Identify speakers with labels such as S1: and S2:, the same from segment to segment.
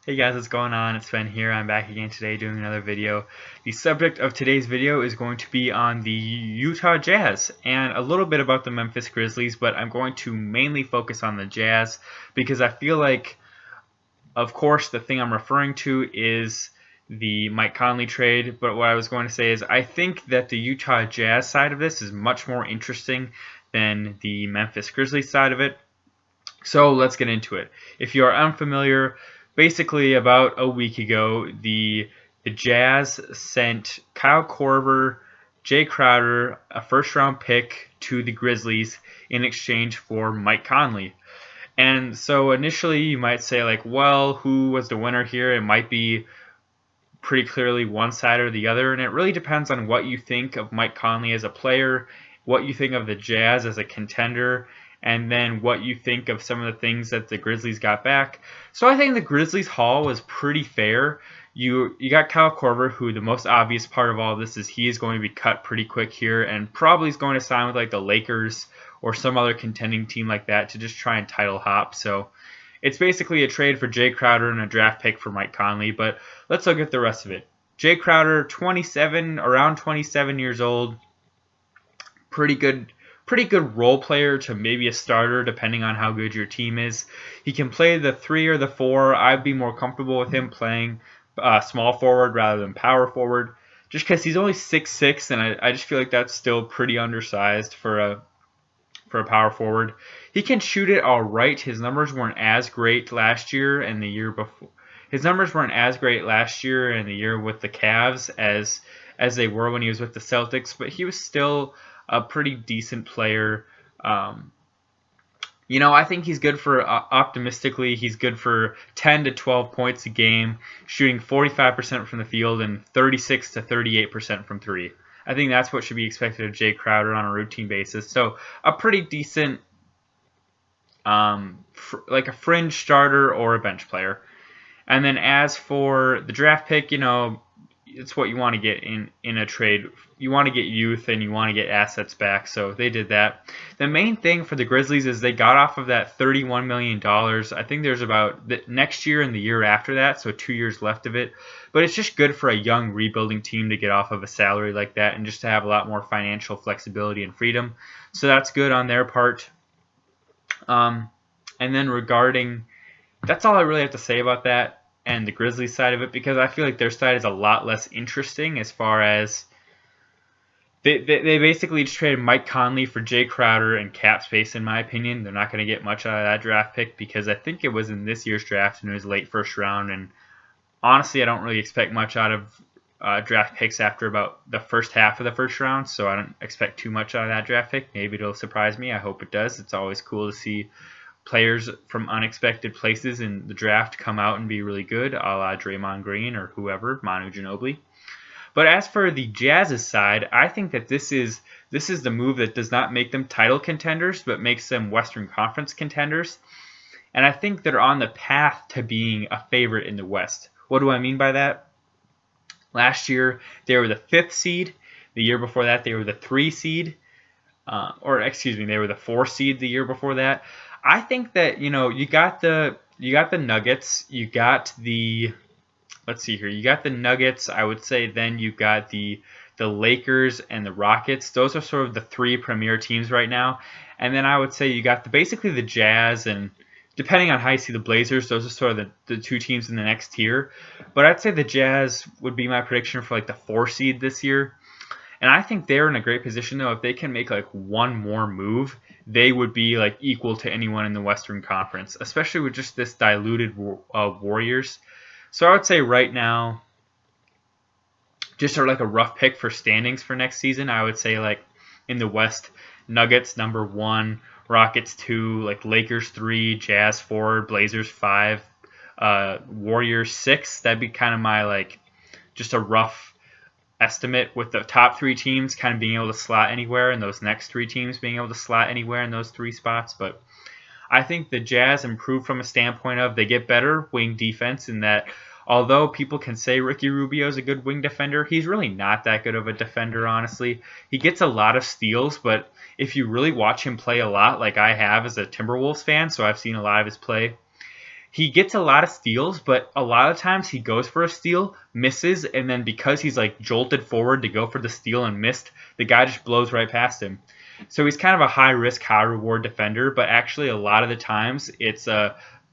S1: Hey guys, what's going on? It's Ben here. I'm back again today doing another video. The subject of today's video is going to be on the Utah Jazz and a little bit about the Memphis Grizzlies, but I'm going to mainly focus on the Jazz because I feel like, of course, the thing I'm referring to is the Mike Conley trade, but what I was going to say is I think that the Utah Jazz side of this is much more interesting than the Memphis Grizzlies side of it. So let's get into it. If you are unfamiliar, basically about a week ago, the Jazz sent Kyle Korver, Jay Crowder, a first-round pick to the Grizzlies in exchange for Mike Conley. And so initially you might say like, well, who was the winner here? It might be pretty clearly one side or the other, and it really depends on what you think of Mike Conley as a player, what you think of the Jazz as a contender, and then what you think of some of the things that the Grizzlies got back. So I think the Grizzlies haul was pretty fair. You got Kyle Korver, who the most obvious part of all of this is he is going to be cut pretty quick here, and probably is going to sign with like the Lakers or some other contending team like that to just try and title hop. So it's basically a trade for Jay Crowder and a draft pick for Mike Conley, but let's look at the rest of it. Jay Crowder, 27, around 27 years old, pretty good role player to maybe a starter depending on how good your team is. He can play the 3 or the 4. I'd be more comfortable with him playing small forward rather than power forward, just because he's only 6'6", and I just feel like that's still pretty undersized for a power forward. He can shoot it all right. His numbers weren't as great last year and the year before. His numbers weren't as great last year and the year with the Cavs as they were when he was with the Celtics, but he was still a pretty decent player. I think he's good for, optimistically, he's good for 10 to 12 points a game, shooting 45% from the field and 36 to 38% from three. I think that's what should be expected of Jay Crowder on a routine basis. So a pretty decent, like a fringe starter or a bench player. And then as for the draft pick, it's what you want to get in a trade. You want to get youth and you want to get assets back, so they did that. The main thing for the Grizzlies is they got off of that $31 million. I think there's about the next year and the year after that, so 2 years left of it. But it's just good for a young rebuilding team to get off of a salary like that and just to have a lot more financial flexibility and freedom. So that's good on their part. And then regarding, that's all I really have to say about that and the Grizzlies side of it, because I feel like their side is a lot less interesting as far as they basically just traded Mike Conley for Jay Crowder and cap space, in my opinion. They're not going to get much out of that draft pick because I think it was in this year's draft and it was late first round. And honestly, I don't really expect much out of draft picks after about the first half of the first round, so I don't expect too much out of that draft pick. Maybe it'll surprise me. I hope it does. It's always cool to see players from unexpected places in the draft come out and be really good, a la Draymond Green or whoever, Manu Ginobili. But as for the Jazz's side, I think that this is the move that does not make them title contenders, but makes them Western Conference contenders. And I think they're on the path to being a favorite in the West. What do I mean by that? Last year, they were the 5th seed. The year before that, they were the 3 seed. They were the 4 seed the year before that. I think that you got the Nuggets, you got the Nuggets. I would say then you got the Lakers and the Rockets. Those are sort of the 3 premier teams right now. And then I would say you got basically the Jazz, and depending on how you see the Blazers, those are sort of the 2 teams in the next tier. But I'd say the Jazz would be my prediction for like the 4 seed this year. And I think they're in a great position, though. If they can make like one more move, they would be like equal to anyone in the Western Conference, especially with just this diluted Warriors. So I would say right now, just sort of like a rough pick for standings for next season, I would say like in the West, Nuggets number 1, Rockets 2, like Lakers 3, Jazz 4, Blazers 5, Warriors 6. That'd be kind of my like just a rough estimate, with the top 3 teams kind of being able to slot anywhere and those next 3 teams being able to slot anywhere in those 3 spots. But I think the Jazz improve from a standpoint of they get better wing defense, in that although people can say Ricky Rubio is a good wing defender, he's really not that good of a defender, honestly. He gets a lot of steals, but if you really watch him play a lot, like I have as a Timberwolves fan, so I've seen a lot of his play, he gets a lot of steals, but a lot of times he goes for a steal, misses, and then because he's like jolted forward to go for the steal and missed, the guy just blows right past him. So he's kind of a high risk, high reward defender, but actually a lot of the times it's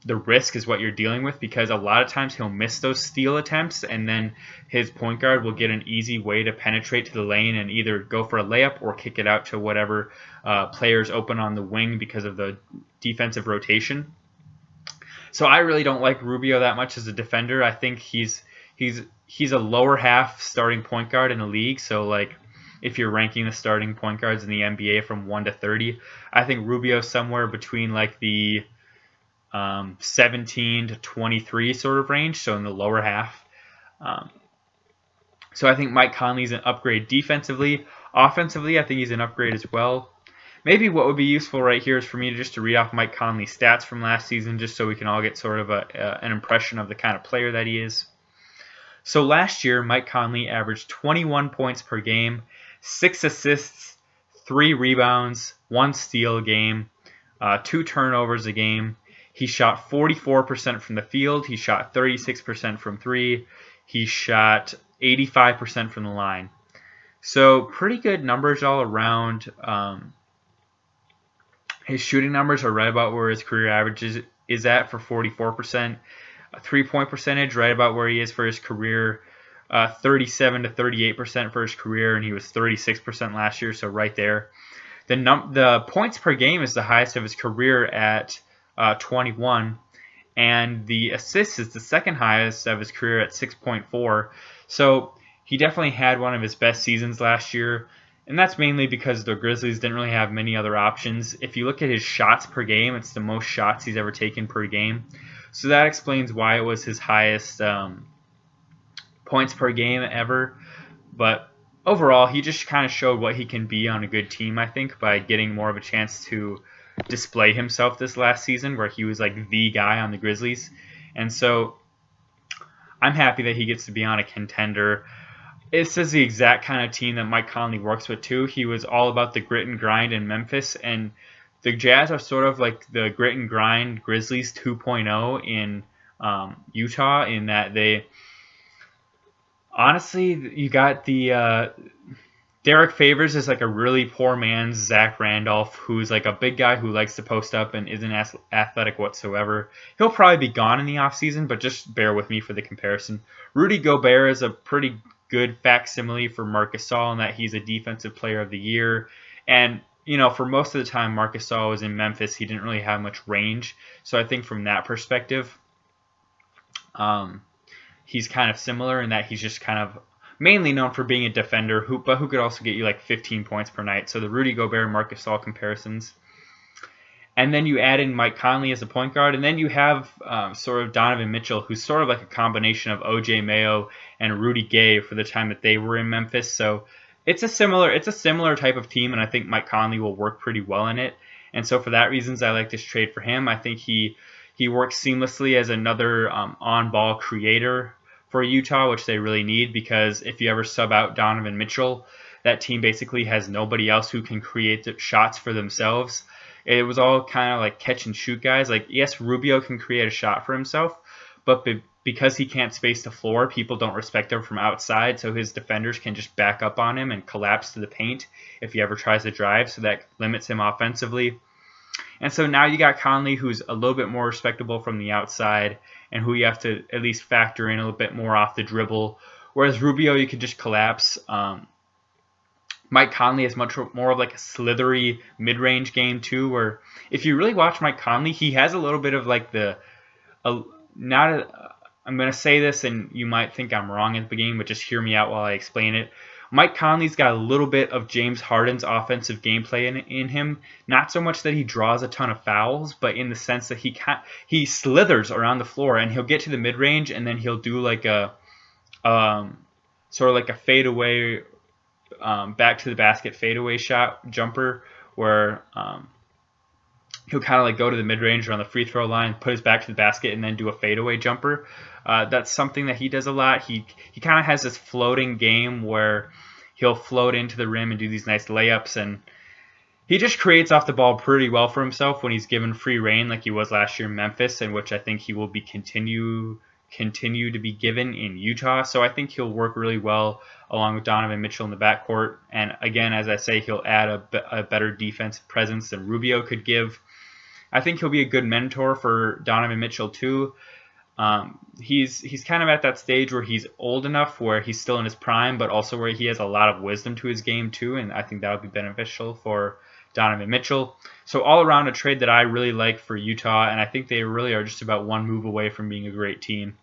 S1: the risk is what you're dealing with, because a lot of times he'll miss those steal attempts, and then his point guard will get an easy way to penetrate to the lane and either go for a layup or kick it out to whatever players open on the wing because of the defensive rotation. So I really don't like Rubio that much as a defender. I think he's a lower half starting point guard in the league. So like if you're ranking the starting point guards in the NBA from 1 to 30, I think Rubio's somewhere between like the 17 to 23 sort of range, so in the lower half. So I think Mike Conley's an upgrade defensively. Offensively, I think he's an upgrade as well. Maybe what would be useful right here is for me to read off Mike Conley's stats from last season, just so we can all get sort of an impression of the kind of player that he is. So last year, Mike Conley averaged 21 points per game, 6 assists, 3 rebounds, 1 steal a game, 2 turnovers a game. He shot 44% from the field. He shot 36% from 3. He shot 85% from the line. So pretty good numbers all around. His shooting numbers are right about where his career average is at for 44%. 3-point percentage right about where he is for his career. 37 to 38% for his career, and he was 36% last year, so right there. The points per game is the highest of his career at 21, and the assists is the second highest of his career at 6.4. So he definitely had one of his best seasons last year, and that's mainly because the Grizzlies didn't really have many other options. If you look at his shots per game, it's the most shots he's ever taken per game. So that explains why it was his highest points per game ever. But overall, he just kind of showed what he can be on a good team, I think, by getting more of a chance to display himself this last season, where he was like the guy on the Grizzlies. And so I'm happy that he gets to be on a contender. This is the exact kind of team that Mike Conley works with too. He was all about the grit and grind in Memphis, and the Jazz are sort of like the grit and grind Grizzlies 2.0 in Utah, in that they honestly, you got the Derek Favors is like a really poor man's Zach Randolph, who's like a big guy who likes to post up and isn't athletic whatsoever. He'll probably be gone in the offseason, but just bear with me for the comparison. Rudy Gobert is a pretty good facsimile for Marc Gasol in that he's a defensive player of the year. And, you know, for most of the time Marc Gasol was in Memphis, he didn't really have much range. So I think from that perspective, he's kind of similar in that he's just kind of mainly known for being a defender, but who could also get you like 15 points per night. So the Rudy Gobert, Marc Gasol comparisons. And then you add in Mike Conley as a point guard, and then you have sort of Donovan Mitchell, who's sort of like a combination of O.J. Mayo and Rudy Gay for the time that they were in Memphis. So it's a similar type of team, and I think Mike Conley will work pretty well in it. And so for that reasons, I like this trade for him. I think he works seamlessly as another on-ball creator for Utah, which they really need, because if you ever sub out Donovan Mitchell, that team basically has nobody else who can create the shots for themselves. It was all kind of like catch and shoot guys. Like, yes, Rubio can create a shot for himself, but because he can't space the floor, people don't respect him from outside, so his defenders can just back up on him and collapse to the paint if he ever tries to drive, so that limits him offensively. And so now you got Conley, who's a little bit more respectable from the outside, and who you have to at least factor in a little bit more off the dribble. Whereas Rubio, you could just collapse. Mike Conley is much more of like a slithery mid-range game too, where if you really watch Mike Conley, he has a little bit of like I'm going to say this and you might think I'm wrong at the beginning, but just hear me out while I explain it. Mike Conley's got a little bit of James Harden's offensive gameplay in him. Not so much that he draws a ton of fouls, but in the sense that he slithers around the floor, and he'll get to the mid-range, and then he'll do like a sort of like a fadeaway, back to the basket fadeaway shot jumper, where he'll kind of like go to the mid-range or on the free throw line, put his back to the basket, and then do a fadeaway jumper. That's something that he does a lot. He kind of has this floating game where he'll float into the rim and do these nice layups, and He just creates off the ball pretty well for himself when he's given free reign like he was last year in Memphis, and which I think he will be continue to be given in Utah. So I think he'll work really well along with Donovan Mitchell in the backcourt. And again, as I say, he'll add a better defensive presence than Rubio could give. I think he'll be a good mentor for Donovan Mitchell too. He's kind of at that stage where he's old enough where he's still in his prime, but also where he has a lot of wisdom to his game too, and I think that would be beneficial for Donovan Mitchell. So all around a trade that I really like for Utah, and I think they really are just about one move away from being a great team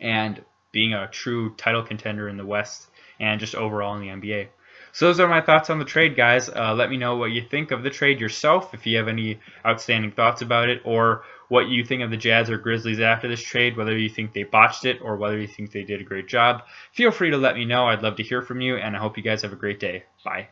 S1: and being a true title contender in the West and just overall in the NBA. So those are my thoughts on the trade, guys. Let me know what you think of the trade yourself, if you have any outstanding thoughts about it, or what you think of the Jazz or Grizzlies after this trade, whether you think they botched it or whether you think they did a great job. Feel free to let me know. I'd love to hear from you, and I hope you guys have a great day. Bye.